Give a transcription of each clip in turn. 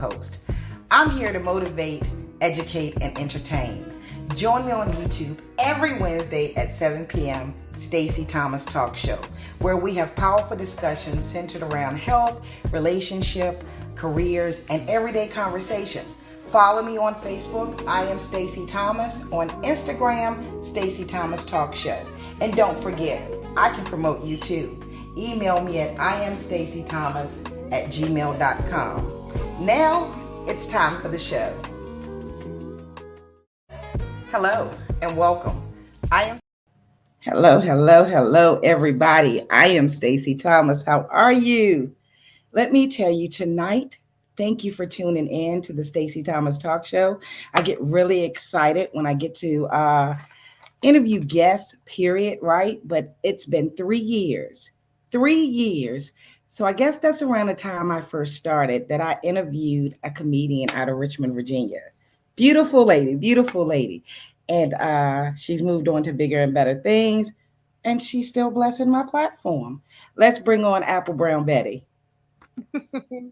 host. I'm here to motivate, educate, and entertain. Join me on YouTube every Wednesday at 7 p.m. Stacey Thomas Talk Show, where we have powerful discussions centered around health, relationship, careers, and everyday conversation. Follow me on Facebook, I am Stacey Thomas. On Instagram, Stacey Thomas Talk Show. And don't forget, I can promote you too. Email me at iamstaceythomas@gmail.com. Now, it's time for the show. Hello and welcome. Hello, everybody. I am Stacey Thomas. How are you? Let me tell you tonight, thank you for tuning in to the Stacey Thomas Talk Show. I get really excited when I get to interview guests, period, right? But it's been 3 years. 3 years. So I guess that's around the time I first started that I interviewed a comedian out of Richmond, Virginia. Beautiful lady. And she's moved on to bigger and better things. And she's still blessing my platform. Let's bring on Apple Brown Betty.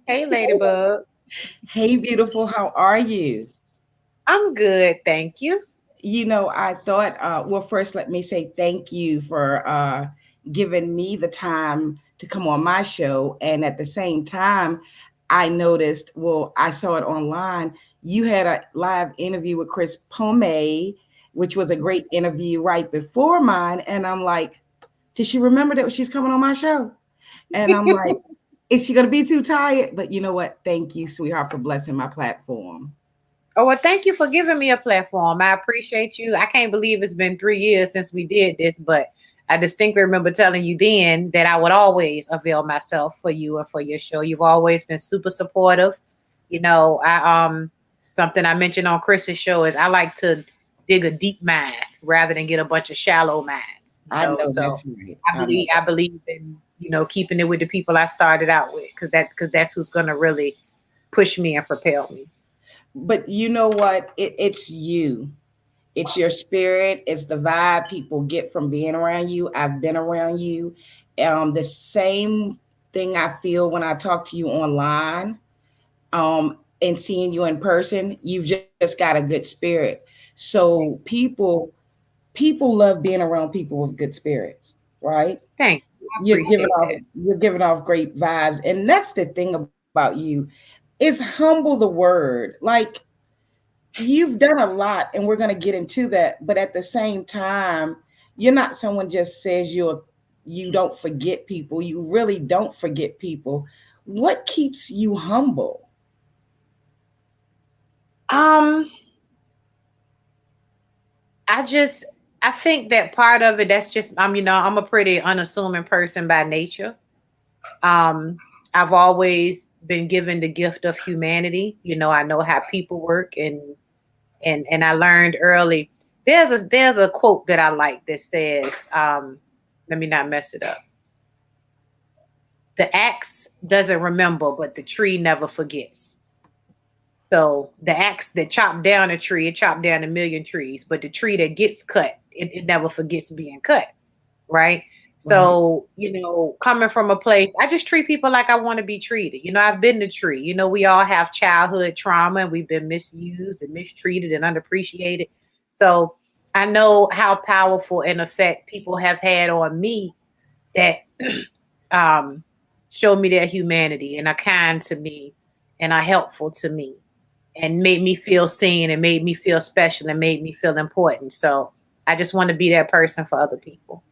Hey, Ladybug. Hey, beautiful. How are you? I'm good, thank you. You know, I thought, well, first, let me say thank you for giving me the time to come on my show. And at the same time, I noticed, well, I saw it online. You had a live interview with Chris Pomey, which was a great interview right before mine. And I'm like, did she remember that she's coming on my show? And I'm like, is she going to be too tired? But you know what? Thank you, sweetheart, for blessing my platform. Oh, well, thank you for giving me a platform. I appreciate you. I can't believe it's been 3 years since we did this, but I distinctly remember telling you then that I would always avail myself for you and for your show. You've always been super supportive. You know, something I mentioned on Chris's show is I like to dig a deep mine rather than get a bunch of shallow mines. I know So that's right. I believe in, keeping it with the people I started out with, because that's who's gonna really push me and propel me. But you know what? It's you. It's your spirit. It's the vibe people get from being around you. I've been around you. The same thing I feel when I talk to you online, and seeing you in person. You've just got a good spirit. So people love being around people with good spirits, right? Thank you. I You're giving appreciate off that. you're giving off great vibes, and that's the thing about you. Is humble the word. Like, you've done a lot, and we're going to get into that, but at the same time, you're not someone just says you don't forget people. You really don't forget people. What keeps you humble? Um, I think that part of it, that's just, I'm a pretty unassuming person by nature. Um, I've always been given the gift of humanity. I know how people work, and I learned early. There's a quote that I like that says, let me not mess it up. The axe doesn't remember, but the tree never forgets. So the axe that chopped down a tree, it chopped down a million trees, but the tree that gets cut, it never forgets being cut, right? Right. So, coming from a place, I just treat people like I want to be treated. I've been the tree. We all have childhood trauma, and we've been misused and mistreated and unappreciated. So I know how powerful an effect people have had on me that um, show me their humanity and are kind to me and are helpful to me and made me feel seen and made me feel special and made me feel important. So I just want to be that person for other people.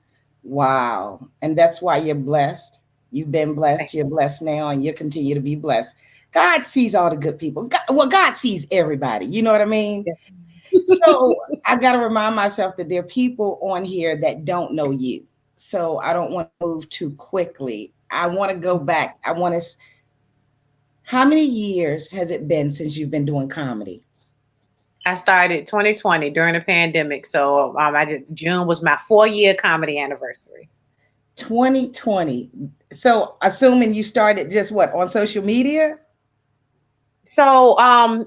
Wow. And that's why you're blessed. You've been blessed. Thank You're blessed now, and you continue to be blessed. God sees all the good people. God sees everybody. You know what I mean? you. So I got to remind myself that there are people on here that don't know you. So I don't want to move too quickly. I want to go back. How many years has it been since you've been doing comedy? I started 2020 during the pandemic. So June was my 4-year comedy anniversary. 2020. So assuming you started just what, on social media? So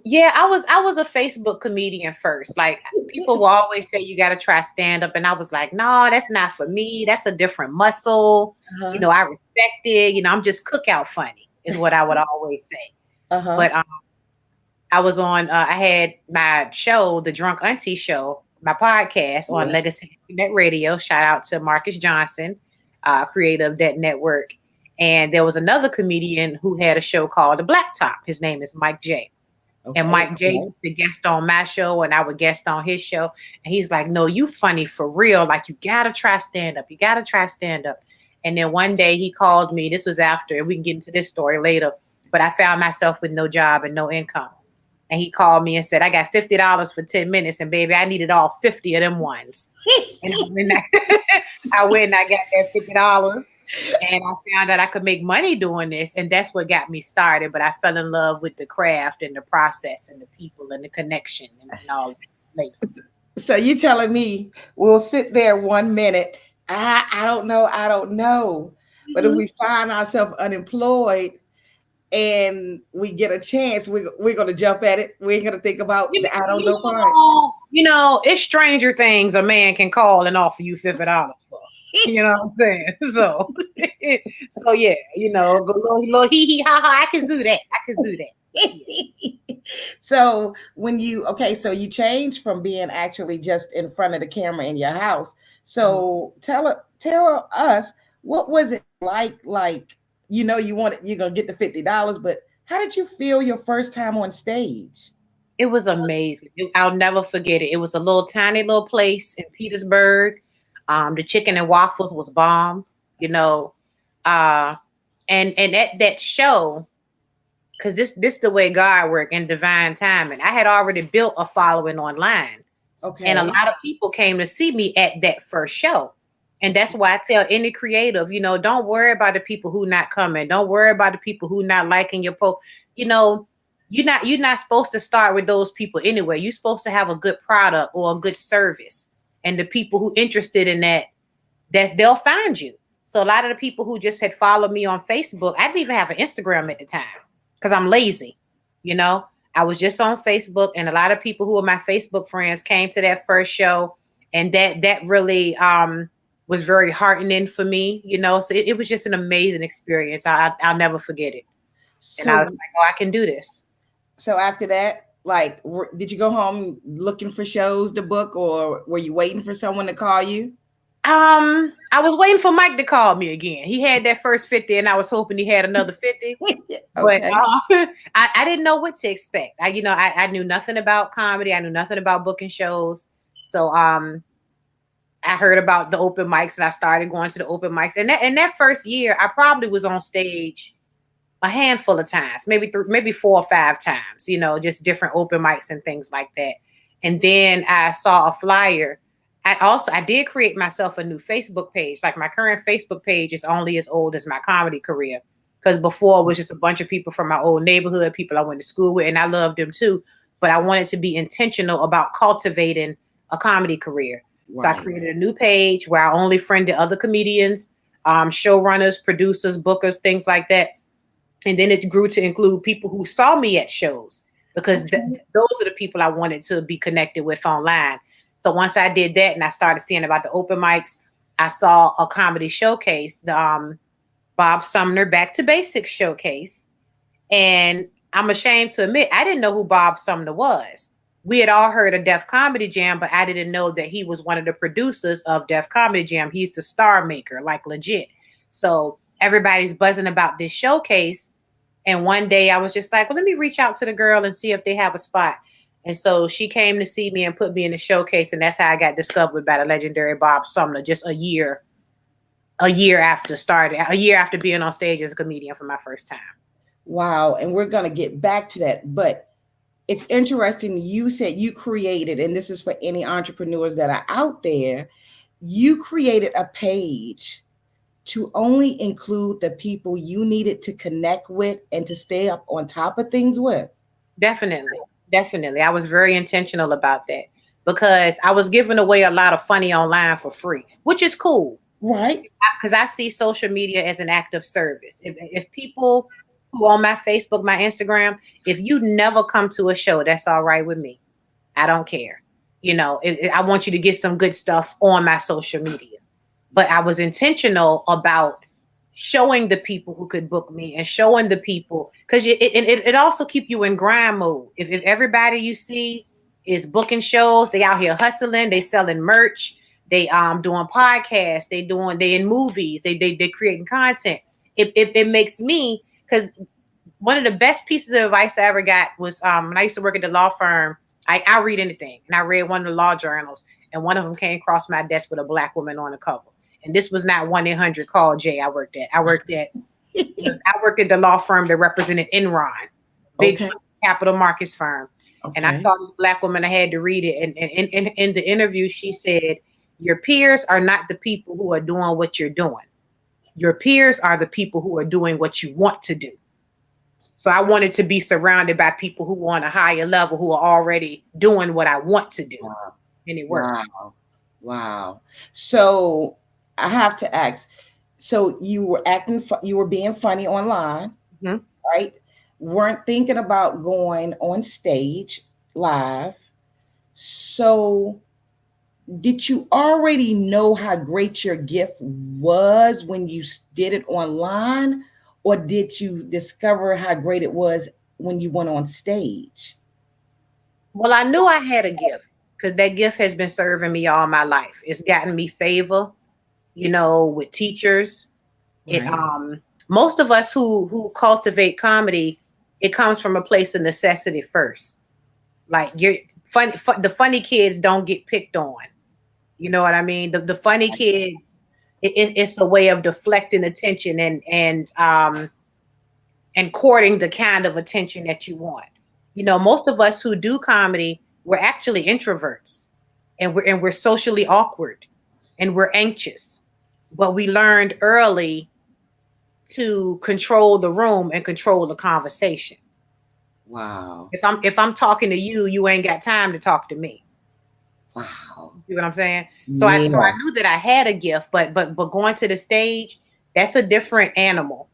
yeah, I was a Facebook comedian first. Like, people will always say you got to try stand up, and I was like, no, that's not for me. That's a different muscle. Uh-huh. I respect it. I'm just cookout funny is what I would always say. Uh-huh. But I was on. I had my show, the Drunk Auntie Show, my podcast on Yeah. Legacy Net Radio. Shout out to Marcus Johnson, creator of that network. And there was another comedian who had a show called The Black Top. His name is Mike J. And Okay. Mike J used to guest on my show, and I would guest on his show. And he's like, "No, you funny for real. Like, you gotta try stand up. You gotta try stand up." And then one day he called me. This was after, and we can get into this story later. But I found myself with no job and no income. And he called me and said, "I got $50 for 10 minutes. And baby, I needed all 50 of them ones." And I went and I got that $50. And I found out I could make money doing this. And that's what got me started. But I fell in love with the craft and the process and the people and the connection and all later. So you telling me we'll sit there 1 minute. I don't know. I don't know. But if we find ourselves unemployed and we get a chance, we're going to jump at it. We ain't going to think about the I don't know part. It's stranger things a man can call and offer you $50 for. You know what I'm saying? So, so yeah, go little hee hee ha ha. I can do that. I can do that. So so you changed from being actually just in front of the camera in your house. So tell us, what was it like, you're gonna get the $50, but how did you feel your first time on stage? It was amazing. I'll never forget it. It was a little tiny little place in Petersburg. The chicken and waffles was bomb, and at that show, because this the way God worked in divine timing. I had already built a following online. Okay. And a lot of people came to see me at that first show. And that's why I tell any creative, don't worry about the people who not coming. Don't worry about the people who not liking your post. You're not supposed to start with those people anyway. You're supposed to have a good product or a good service. And the people who interested in that they'll find you. So a lot of the people who just had followed me on Facebook, I didn't even have an Instagram at the time because I'm lazy. I was just on Facebook, and a lot of people who were my Facebook friends came to that first show, and that really was very heartening for me. So it was just an amazing experience. I'll never forget it. And I was like, "Oh, I can do this." So after that, like, did you go home looking for shows to book, or were you waiting for someone to call you? I was waiting for Mike to call me again. He had that first 50, and I was hoping he had another 50. Okay. But I didn't know what to expect. I knew nothing about comedy. I knew nothing about booking shows. So I heard about the open mics, and I started going to the open mics. And that first year, I probably was on stage a handful of times, maybe 4 or 5 times. Just different open mics and things like that. And then I saw a flyer. I did create myself a new Facebook page. Like, my current Facebook page is only as old as my comedy career. Because before it was just a bunch of people from my old neighborhood, people I went to school with, and I loved them too. But I wanted to be intentional about cultivating a comedy career. Right. So I created a new page where I only friended other comedians, showrunners, producers, bookers, things like that. And then it grew to include people who saw me at shows, because those are the people I wanted to be connected with online. So once I did that and I started seeing about the open mics, I saw a comedy showcase, the Bob Sumner Back to Basics showcase. And I'm ashamed to admit, I didn't know who Bob Sumner was. We had all heard of Def Comedy Jam, but I didn't know that he was one of the producers of Def Comedy Jam. He's the star maker, like legit. So everybody's buzzing about this showcase. And one day I was just like, well, let me reach out to the girl and see if they have a spot. And so she came to see me and put me in the showcase. And that's how I got discovered by the legendary Bob Sumner, just a year after being on stage as a comedian for my first time. Wow. And we're going to get back to that. But it's interesting. You said you created, and this is for any entrepreneurs that are out there, you created a page to only include the people you needed to connect with and to stay up on top of things with. Definitely. I was very intentional about that, because I was giving away a lot of funny online for free, which is cool. Right. Because I see social media as an act of service. If people who on my Facebook, my Instagram, if you never come to a show, that's all right with me. I don't care. I want you to get some good stuff on my social media. But I was intentional about showing the people who could book me and showing the people, because it also keep you in grind mode. If everybody you see is booking shows, they out here hustling, they selling merch, they doing podcasts, they in movies, they creating content. It makes me, because one of the best pieces of advice I ever got was when I used to work at the law firm. I read anything, and I read one of the law journals, and one of them came across my desk with a Black woman on the cover. And this was not 1-800 call Jay. I worked at the law firm that represented Enron, big Okay. capital markets firm. And I Okay. saw this Black woman. I had to read it, and in the interview, she said, "Your peers are not the people who are doing what you're doing. Your peers are the people who are doing what you want to do." So I wanted to be surrounded by people who are on a higher level, who are already doing what I want to do. Wow. And it worked. Wow. Wow. So I have to ask. So you were you were being funny online, Mhm. right? Weren't thinking about going on stage live. So did you already know how great your gift was when you did it online, or did you discover how great it was when you went on stage? Well, I knew I had a gift because that gift has been serving me all my life. It's gotten me favor, with teachers. It Right. Most of us who cultivate comedy, it comes from a place of necessity first. Like the funny kids don't get picked on. You know what I mean? The funny kids, it's a way of deflecting attention and courting the kind of attention that you want. Most of us who do comedy, we're actually introverts, and we're socially awkward, and we're anxious. But we learned early to control the room and control the conversation. Wow. If I'm talking to you, you ain't got time to talk to me. Wow. You know what I'm saying? So I Yeah. knew that I had a gift, but going to the stage, that's a different animal.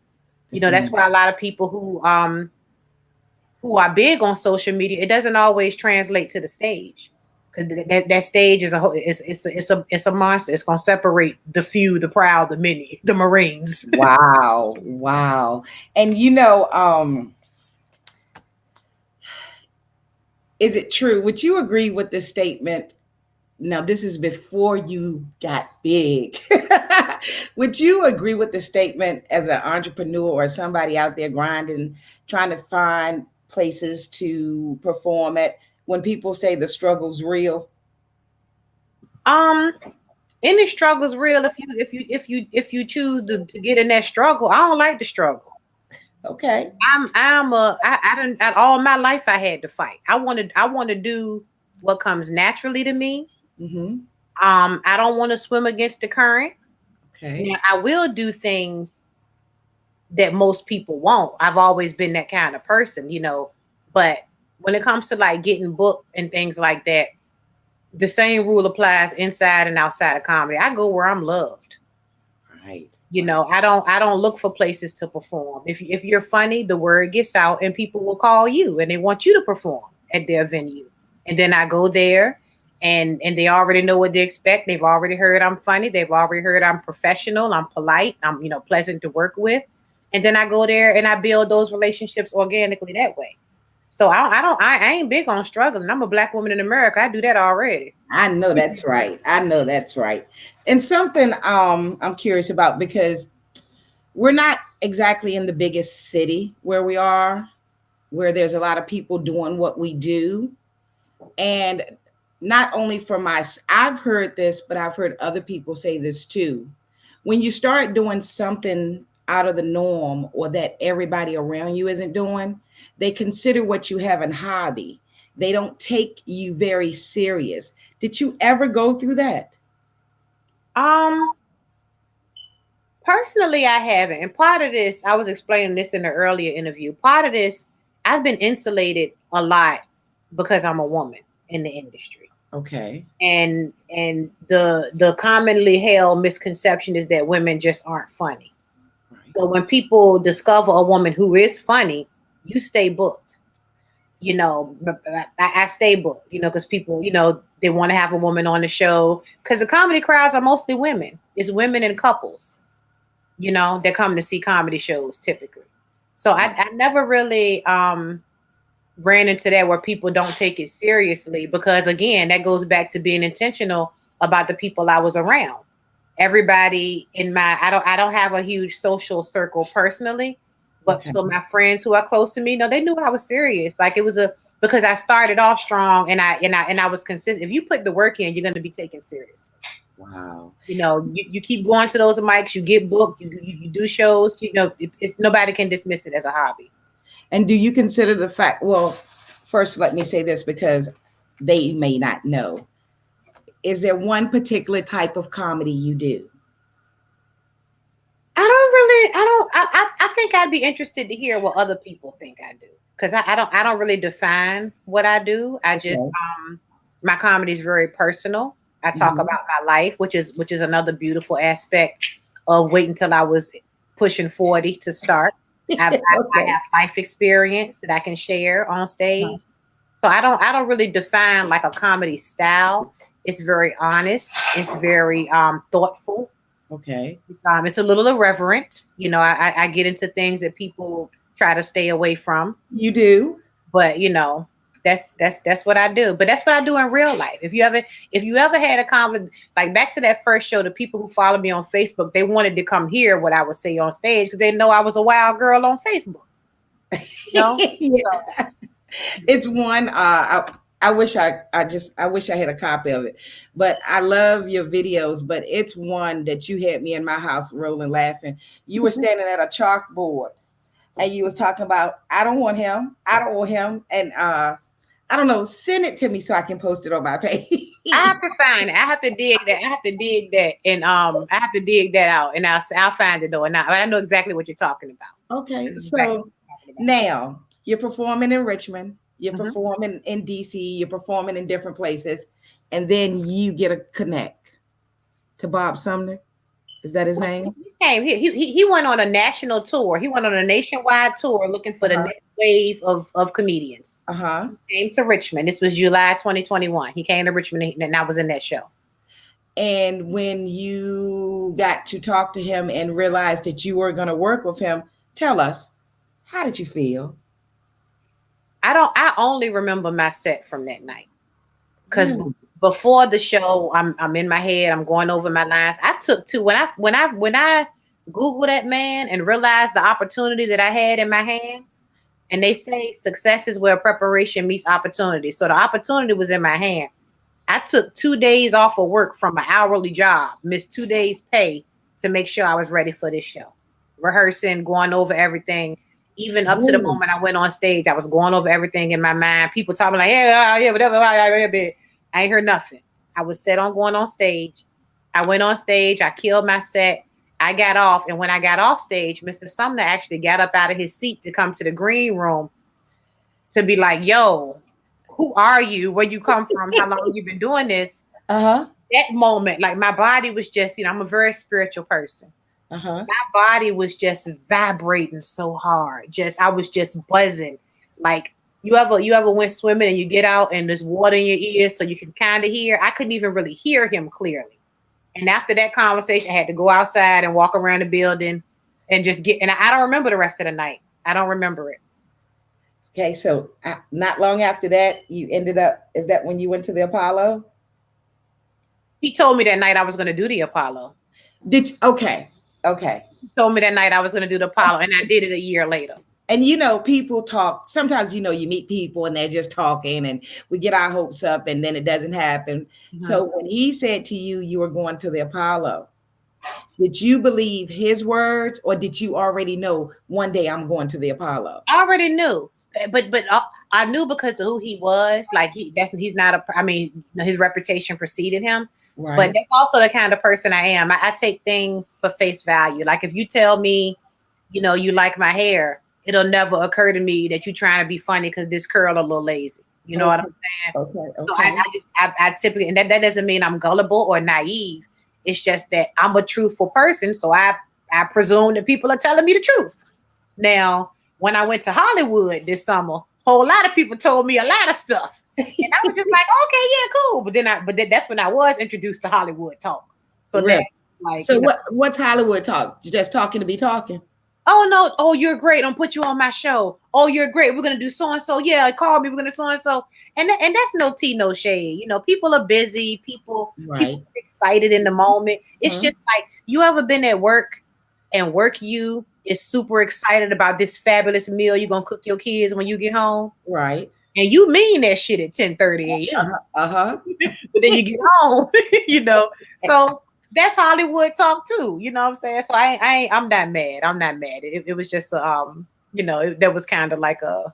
That's Different. why a lot of people who are big on social media, it doesn't always translate to the stage, because that stage is a whole, it's a monster. It's gonna separate the few, the proud, the many, the Marines. Wow. Wow. And is it true? Would you agree with the statement? Now, this is before you got big. Would you agree with the statement as an entrepreneur or somebody out there grinding, trying to find places to perform at, when people say the struggle's real? um, any struggle's real if you choose to get in that struggle. I don't like the struggle. Okay. I don't, all my life I had to fight. I want to do what comes naturally to me. Mm-hmm. I don't want to swim against the current. Okay. Now I will do things that most people won't. I've always been that kind of person. But when it comes to like getting booked and things like that, the same rule applies inside and outside of comedy. I go where I'm loved. Right. I don't look for places to perform. If you're funny, the word gets out and people will call you and they want you to perform at their venue. And then I go there, and they already know what they expect. They've already heard I'm funny. They've already heard I'm professional. I'm polite. I'm pleasant to work with. And then I go there and I build those relationships organically that way. So I ain't big on struggling. I'm a Black woman in America. I do that already. I know that's right. I know that's right. And something I'm curious about, because we're not exactly in the biggest city where we are, where there's a lot of people doing what we do. And not only from I've heard this, but I've heard other people say this too. When you start doing something out of the norm, or that everybody around you isn't doing, they consider what you have a hobby. They don't take you very serious. Did you ever go through that? Um, Personally, I haven't. And part of this, I was explaining this in the earlier interview. Part of this, I've been insulated a lot because I'm a woman in the industry. Okay. And the commonly held misconception is that women just aren't funny. Right. So when people discover a woman who is funny, you stay booked. I stay booked, because people, they want to have a woman on the show, because the comedy crowds are mostly women. It's women and couples. That come to see comedy shows typically. So I never really ran into that where people don't take it seriously, because again, that goes back to being intentional about the people I was around. Everybody in my I don't have a huge social circle personally, but Okay. so my friends who are close to me, no, they knew I was serious. Like, it was a because I started off strong, and I was consistent. If you put the work in, you're going to be taken seriously. Wow. You keep going to those mics, you get booked, you do shows. It's nobody can dismiss it as a hobby. And do you consider the fact, well, first, let me say this because they may not know. Is there one particular type of comedy you do? I think I'd be interested to hear what other people think I do, because I don't really define what I do. I just Okay. my comedy is very personal. I talk Mhm. about my life, which is another beautiful aspect of waiting until I was pushing 40 to start. I Okay. have life experience that I can share on Uh-huh. stage. So I don't really define like a comedy style. It's very honest. It's very thoughtful. Okay. It's a little irreverent. I get into things that people try to stay away from, You do? but that's what I do. But that's what I do in real life. If you ever had a conversation, like back to that first show, the people who follow me on Facebook, they wanted to come hear what I would say on stage because they know I was a wild girl on Facebook. You know, so Yeah. It's one. I wish I wish I had a copy of it, but I love your videos. But it's one that you had me in my house rolling laughing. You were standing at a chalkboard and you was talking about I don't want him, I don't want him, and I don't know. Send it to me so I can post it on my page. I have to find it. I have to dig that. I have to dig that, and I have to dig that out, and I'll find it though. And I know exactly what you're talking about. I Okay, know exactly so what you're talking about. now you're performing in Richmond, you're Mhm. performing in DC, you're performing in different places, and then you get a connect to Bob Sumner. Is that his name? He came. He went on a national tour. He went on a nationwide tour looking for the Uh-huh. next wave of comedians. Uh-huh. Came to Richmond. This was July 2021. He came to Richmond, and I was in that show. And when you got to talk to him and realized that you were going to work with him, tell us, how did you feel? I only remember my set from that night, because Really? before the show, I'm in my head. I'm going over my lines. I took two when I Googled that man and realized the opportunity that I had in my hand. And they say success is where preparation meets opportunity. So the opportunity was in my hand. I took 2 days off of work from an hourly job, missed 2 days' pay to make sure I was ready for this show. Rehearsing, going over everything. Even up to the Really? moment I went on stage, I was going over everything in my mind. People talking like, yeah, yeah, whatever. I ain't heard nothing. I was set on going on stage. I went on stage. I killed my set. I got off. And when I got off stage, Mr. Sumner actually got up out of his seat to come to the green room to be like, yo, who are you? Where you come from? How long you been doing this? Uh-huh. That moment, like my body was just, I'm a very spiritual person. Uh-huh. My body was just vibrating so hard. I was just buzzing. Like you ever went swimming and you get out and there's water in your ears so you can kind of hear. I couldn't even really hear him clearly. And after that conversation, I had to go outside and walk around the building and just and I don't remember the rest of the night. I don't remember it. Okay, so not long after that, you ended up, is that when you went to the Apollo? He told me that night I was going to do the Apollo. Okay. Okay. He told me that night I was going to do the Apollo, and I did it a year later. And people talk, sometimes you meet people and they're just talking and we get our hopes up and then it doesn't happen. Mhm. So when he said to you you were going to the Apollo, did you believe his words or did you already know one day I'm going to the Apollo? I already knew, but I knew because of who he was. Like he's not a. I mean, his reputation preceded him. But Right. that's also the kind of person I am. I take things for face value. Like if you tell me, you like my hair, it'll never occur to me that you're trying to be funny because this curl a little lazy. You know what Okay. I'm saying? Okay. So Okay. I typically, and that doesn't mean I'm gullible or naive. It's just that I'm a truthful person. So I presume that people are telling me the truth. Now, when I went to Hollywood this summer, a whole lot of people told me a lot of stuff. And I was just like, okay, yeah, cool. But that's when I was introduced to Hollywood talk. So now Really? Like, So what's Hollywood talk? Just talking to be talking. oh no, oh you're great. I'm put you on my show. Oh, you're great. We're gonna do so and so. Yeah, call me. We're gonna so and so. And that's no tea, no shade. People are busy. People Right. are excited in the moment. It's Mhm. just like you ever been at work and work you is super excited about this fabulous meal you're gonna cook your kids when you get home. Right. And you mean that shit at 10:30 a.m. Uh-huh. Uh-huh. But then you get home, So that's Hollywood talk too. You know what I'm saying? So I'm not mad. I'm not mad. It was just that was kind of like a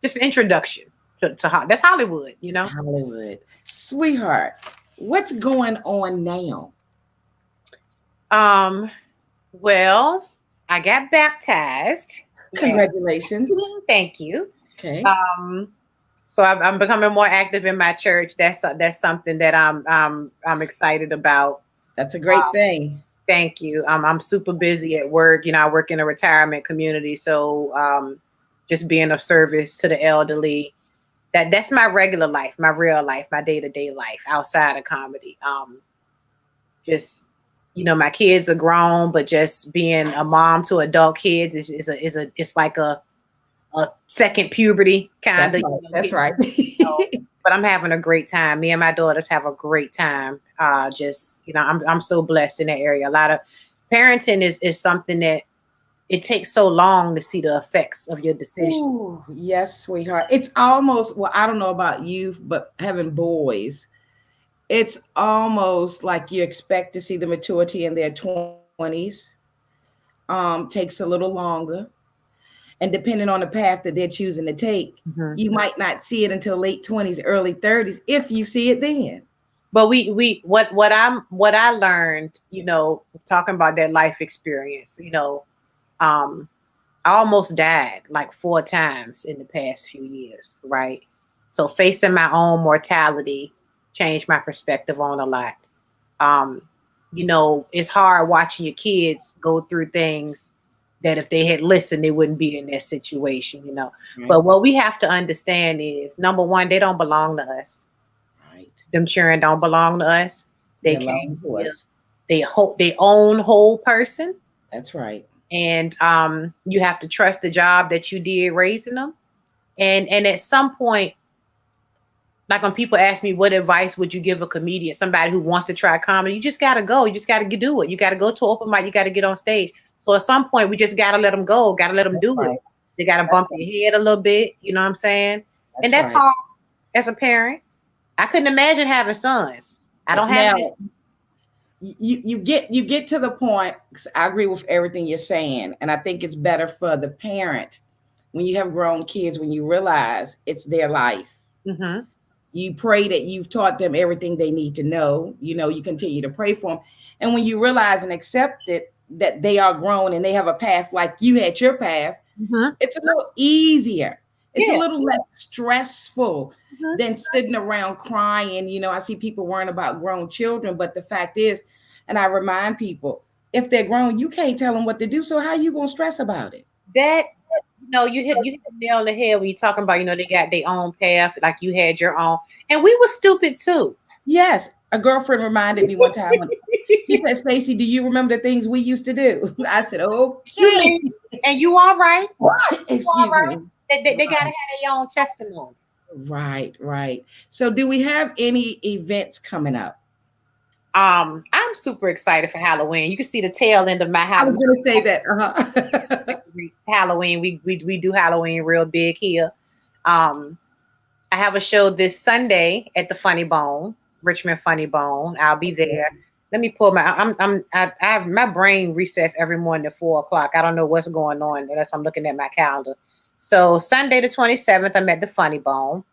just an introduction to that's Hollywood. Hollywood. Sweetheart, what's going on now? Um, well, I got baptized. Yeah. Congratulations. Thank you. Okay. So I'm becoming more active in my church. That's something that I'm excited about. That's a great thing. Thank you. I'm super busy at work. I work in a retirement community, so just being of service to the elderly. That's my regular life, my real life, my day-to-day life outside of comedy. Just my kids are grown, but just being a mom to adult kids is it's like a second puberty kind of. That's right. But I'm having a great time. Me and my daughters have a great time. I'm so blessed in that area. A lot of parenting is something that it takes so long to see the effects of your decision. Ooh, yes, sweetheart. It's almost, well, I don't know about you, but having boys, it's almost like you expect to see the maturity in their 20s. Takes a little longer. And depending on the path that they're choosing to take, you might not see it until late 20s, early 30s, if you see it then. But what I learned, talking about that life experience, I almost died like 4 times in the past few years, right? So facing my own mortality changed my perspective on a lot. It's hard watching your kids go through things that if they had listened, they wouldn't be in that situation. Right. But what we have to understand is, number one, they don't belong to us. Right. Them children don't belong to us. They belong to us. They own whole person. That's right. And you have to trust the job that you did raising them. And at some point, like when people ask me, what advice would you give a comedian, somebody who wants to try comedy? You just got to go. You just got to do it. You got to go to open mic. You got to get on stage. So at some point, we just got to let them go. Got to let them do it. They got to bump their head a little bit. You know what I'm saying? And that's hard as a parent. I couldn't imagine having sons. I don't have this. You get to the point. I agree with everything you're saying, and I think it's better for the parent when you have grown kids, when you realize it's their life. Mm-hmm. You pray that you've taught them everything they need to know. You continue to pray for them, and when you realize and accept it, that they are grown and they have a path like you had your path, it's a little easier. It's a little less stressful than sitting around crying. I see people worrying about grown children, but the fact is, and I remind people, if they're grown, you can't tell them what to do. So how are you going to stress about it? You hit the nail on the head when you're talking about, they got their own path, like you had your own. And we were stupid too. Yes. A girlfriend reminded me one time, she said, Stacey, do you remember the things we used to do? I said, okay. And you all right? Excuse me. They got to have their own testimony. Right. So do we have any events coming up? I'm super excited for Halloween. You can see the tail end of my Halloween. I was going to say that. Halloween. We do Halloween real big here. I have a show this Sunday at the Funny Bone, Richmond Funny Bone. I'll be there. Let me pull I have my brain resets every morning at 4:00. I don't know what's going on unless I'm looking at my calendar. So Sunday the 27th, I'm at the Funny Bone.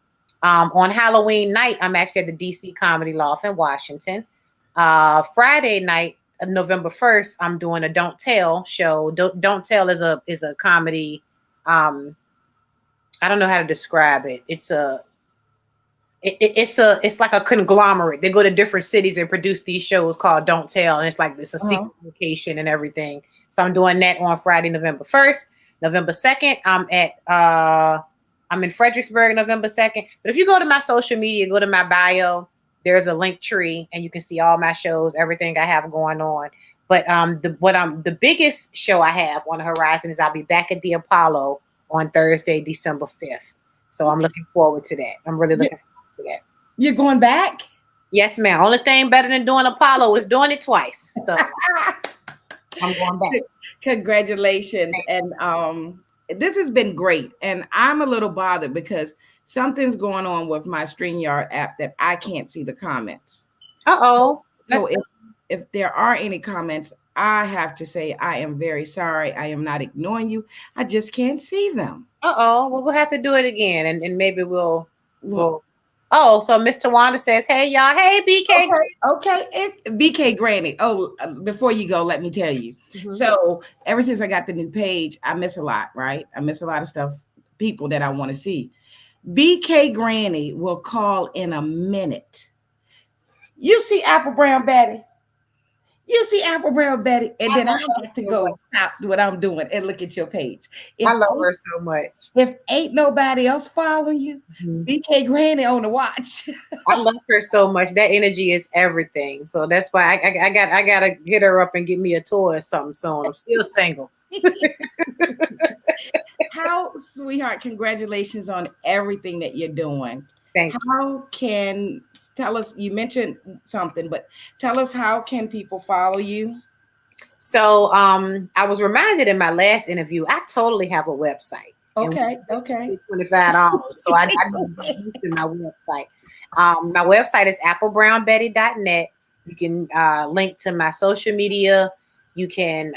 On Halloween night, I'm actually at the DC Comedy Loft in Washington. Friday night, November 1st, I'm doing a Don't Tell show. Don't Tell is a comedy. I don't know how to describe it. It's like a conglomerate. They go to different cities and produce these shows called Don't Tell, and it's a secret location and everything. So I'm doing that on Friday, November 1st. November 2nd, I'm in Fredericksburg, November 2nd. But if you go to my social media, go to my bio, there's a link tree, and you can see all my shows, everything I have going on. But the biggest show I have on the horizon is I'll be back at the Apollo on Thursday, December 5th. So I'm looking forward to that. I'm really You- looking forward to that. You're going back? Yes, ma'am. Only thing better than doing Apollo is doing it twice. So I'm going back. Congratulations. And this has been great. And I'm a little bothered because something's going on with my StreamYard app that I can't see the comments. Uh-oh. So if there are any comments, I have to say I am very sorry. I am not ignoring you. I just can't see them. Uh-oh. Well, we'll have to do it again, and maybe Well, we'll. Oh, so Mr. Wanda says, "Hey y'all, hey BK." okay. BK Granny. Oh, before you go, let me tell you. Mhm. So ever since I got the new page, I miss a lot, right? I miss a lot of stuff, people that I want to see. BK Granny will call in a minute. You see Apple Brown Betty? You see Apple Brown Betty? And then I have to go stop what I'm doing and look at your page. I love her so much. If ain't nobody else following you, BK Granny on the watch. I love her so much. That energy is everything. So that's why I gotta hit her up and get me a toy or something soon. I'm still single. How, sweetheart, congratulations on everything that you're doing. Thank you. How can, tell us, you mentioned something, but tell us, how can people follow you? So I was reminded in my last interview, I totally have a website. Okay. $25. So I need to my website. My website is applebrownbetty.net. You can link to my social media. You can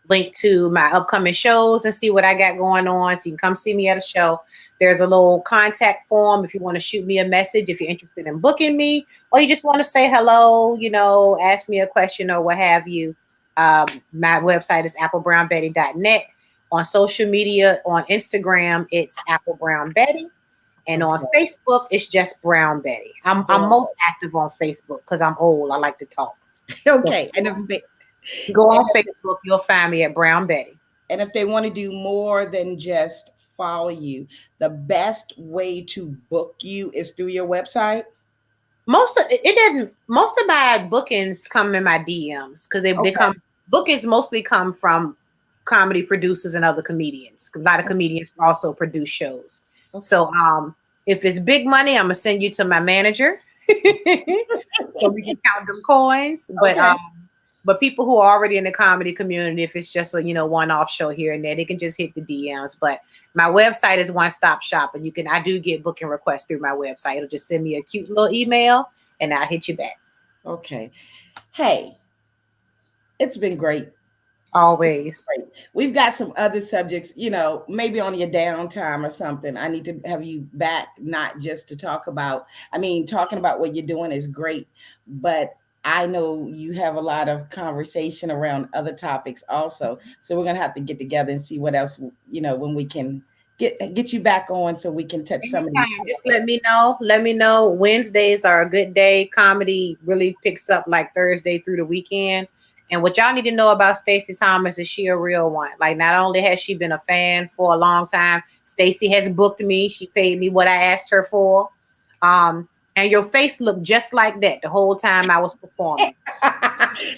link to my upcoming shows and see what I got going on. So you can come see me at a show. There's a little contact form if you want to shoot me a message, if you're interested in booking me, or you just want to say hello, ask me a question or what have you. My website is applebrownbetty.net. On social media, on Instagram, it's Apple Brown Betty. And on Facebook, it's just Brown Betty. I'm most active on Facebook because I'm old. I like to talk. Okay. So, and if go on Facebook, you'll find me at Brown Betty. And if they want to do more than just follow you, the best way to book you is through your website? Most of my bookings come in my DMs because they come. Bookings mostly come from comedy producers and other comedians. A lot of comedians also produce shows. So if it's big money, I'm gonna send you to my manager so we can count them coins. But people who are already in the comedy community, if it's just a one-off show here and there, they can just hit the DMs. But my website is one-stop shop, and I do get booking requests through my website. It'll just send me a cute little email, and I'll hit you back. Okay. Hey, it's been great. Always. Great. We've got some other subjects, maybe on your downtime or something. I need to have you back, not just to talk about, talking about what you're doing is great, but I know you have a lot of conversation around other topics also. So we're going to have to get together and see what else, when we can get you back on so we can touch some of these. Just let me know. Let me know. Wednesdays are a good day. Comedy really picks up like Thursday through the weekend. And what y'all need to know about Stacey Thomas is she a real one. Like, not only has she been a fan for a long time, Stacey has booked me. She paid me what I asked her for. And your face looked just like that the whole time I was performing.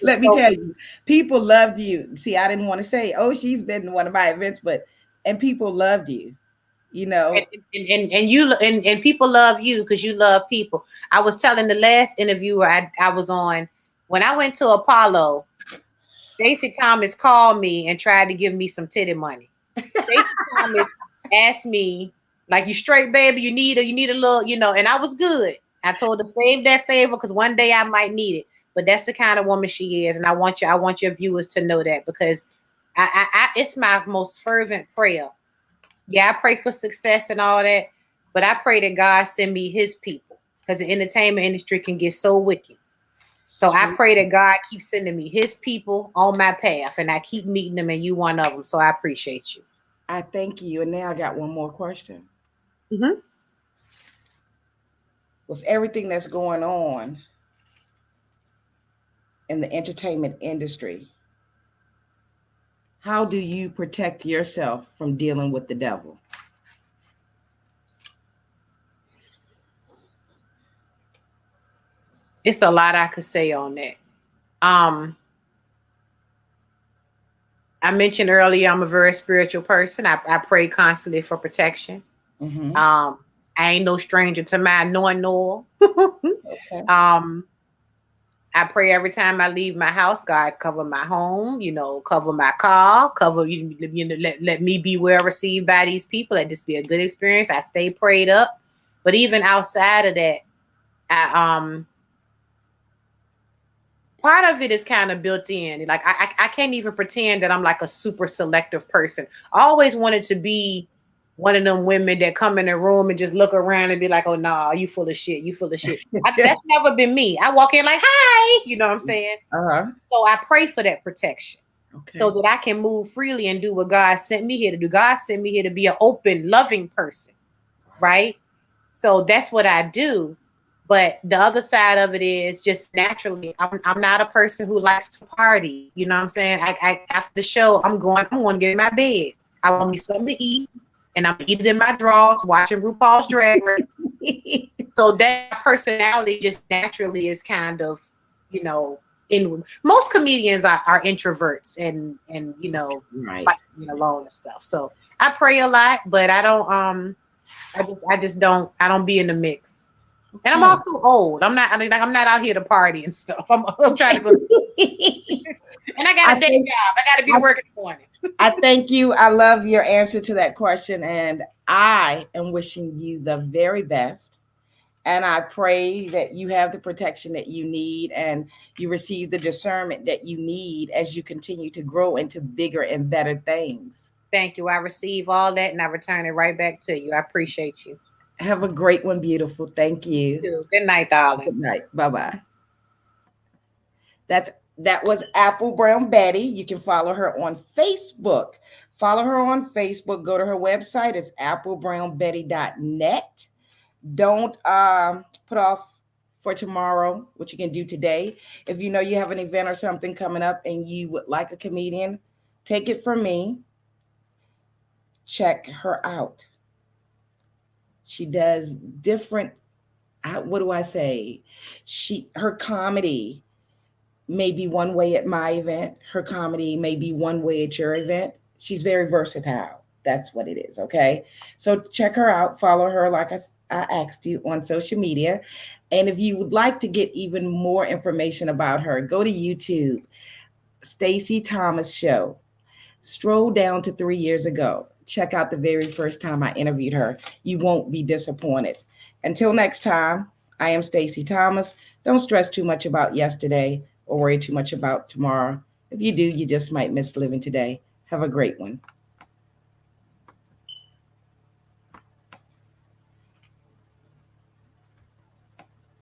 Let me tell you, people loved you. See, I didn't want to say, oh, she's been to one of my events, and people loved you, And people love you because you love people. I was telling the last interviewer I was on, when I went to Appollo, Stacey Thomas called me and tried to give me some titty money. Stacey Thomas asked me, like, you straight, baby? You need a little, and I was good. I told her, save that favor because one day I might need it. But that's the kind of woman she is, and I want your viewers to know that because I it's my most fervent prayer. Yeah, I pray for success and all that, but I pray that God send me His people because the entertainment industry can get so wicked. So I pray that God keeps sending me His people on my path, and I keep meeting them, and you one of them. So I appreciate you. I thank you. And now I got one more question. Mm-hmm. With everything that's going on in the entertainment industry, how do you protect yourself from dealing with the devil? It's a lot I could say on that. Um, I mentioned earlier I'm a very spiritual person. I pray constantly for protection. Mm-hmm. Um, I ain't no stranger to my knowing no. Okay. um, I pray every time I leave my house, God cover my home, cover my car, cover let me be well received by these people. Let this be a good experience. I stay prayed up. But even outside of that, I part of it is kind of built in. Like I can't even pretend that I'm like a super selective person. I always wanted to be one of them women that come in the room and just look around and be like, "Oh no, nah, you full of shit. You full of shit." That's never been me. I walk in like, "Hi," you know what I'm saying? Uh-huh. So I pray for that protection so Okay. that I can move freely and do what God sent me here to do. God sent me here to be an open, loving person, right? So that's what I do. But the other side of it is just naturally, I'm not a person who likes to party. You know what I'm saying? I after the show, I'm going to get in my bed. I want me something to eat, and I'm eating in my drawers, watching RuPaul's Drag Race. So that personality just naturally is kind of, you know, in most comedians are introverts and Right. like being alone and stuff. So I pray a lot, but I don't I just don't be in the mix. And I'm Okay. also old. I'm not out here to party and stuff. I'm trying to go and I got I a day think job. I gotta be I, to work in the morning. I thank you. I love your answer to that question, and I am wishing you the very best. And I pray that you have the protection that you need and you receive the discernment that you need as you continue to grow into bigger and better things. Thank you. I receive all that and I return it right back to you. I appreciate you. Have a great one, beautiful. Thank You you. too. Good night, darling. Good night. Bye bye. That was Apple Brown Betty. You can follow her on Facebook. Follow her on Facebook. Go to her website. It's applebrownbetty.net. Don't put off for tomorrow what you can do today. If you know you have an event or something coming up and you would like a comedian, take it from me. Check her out. She does different. What do I say? Her comedy may be one way at my event. Her comedy may be one way at your event. She's very versatile. That's what it is. Okay. So check her out. Follow her, like I asked you, on social media. And if you would like to get even more information about her, go to YouTube, Stacey Thomas Show. Stroll down to 3 years ago. Check out the very first time I interviewed her. You won't be disappointed. Until next time, I am Stacey Thomas. Don't stress too much about yesterday or worry too much about tomorrow. If you do, you just might miss living today. Have a great one.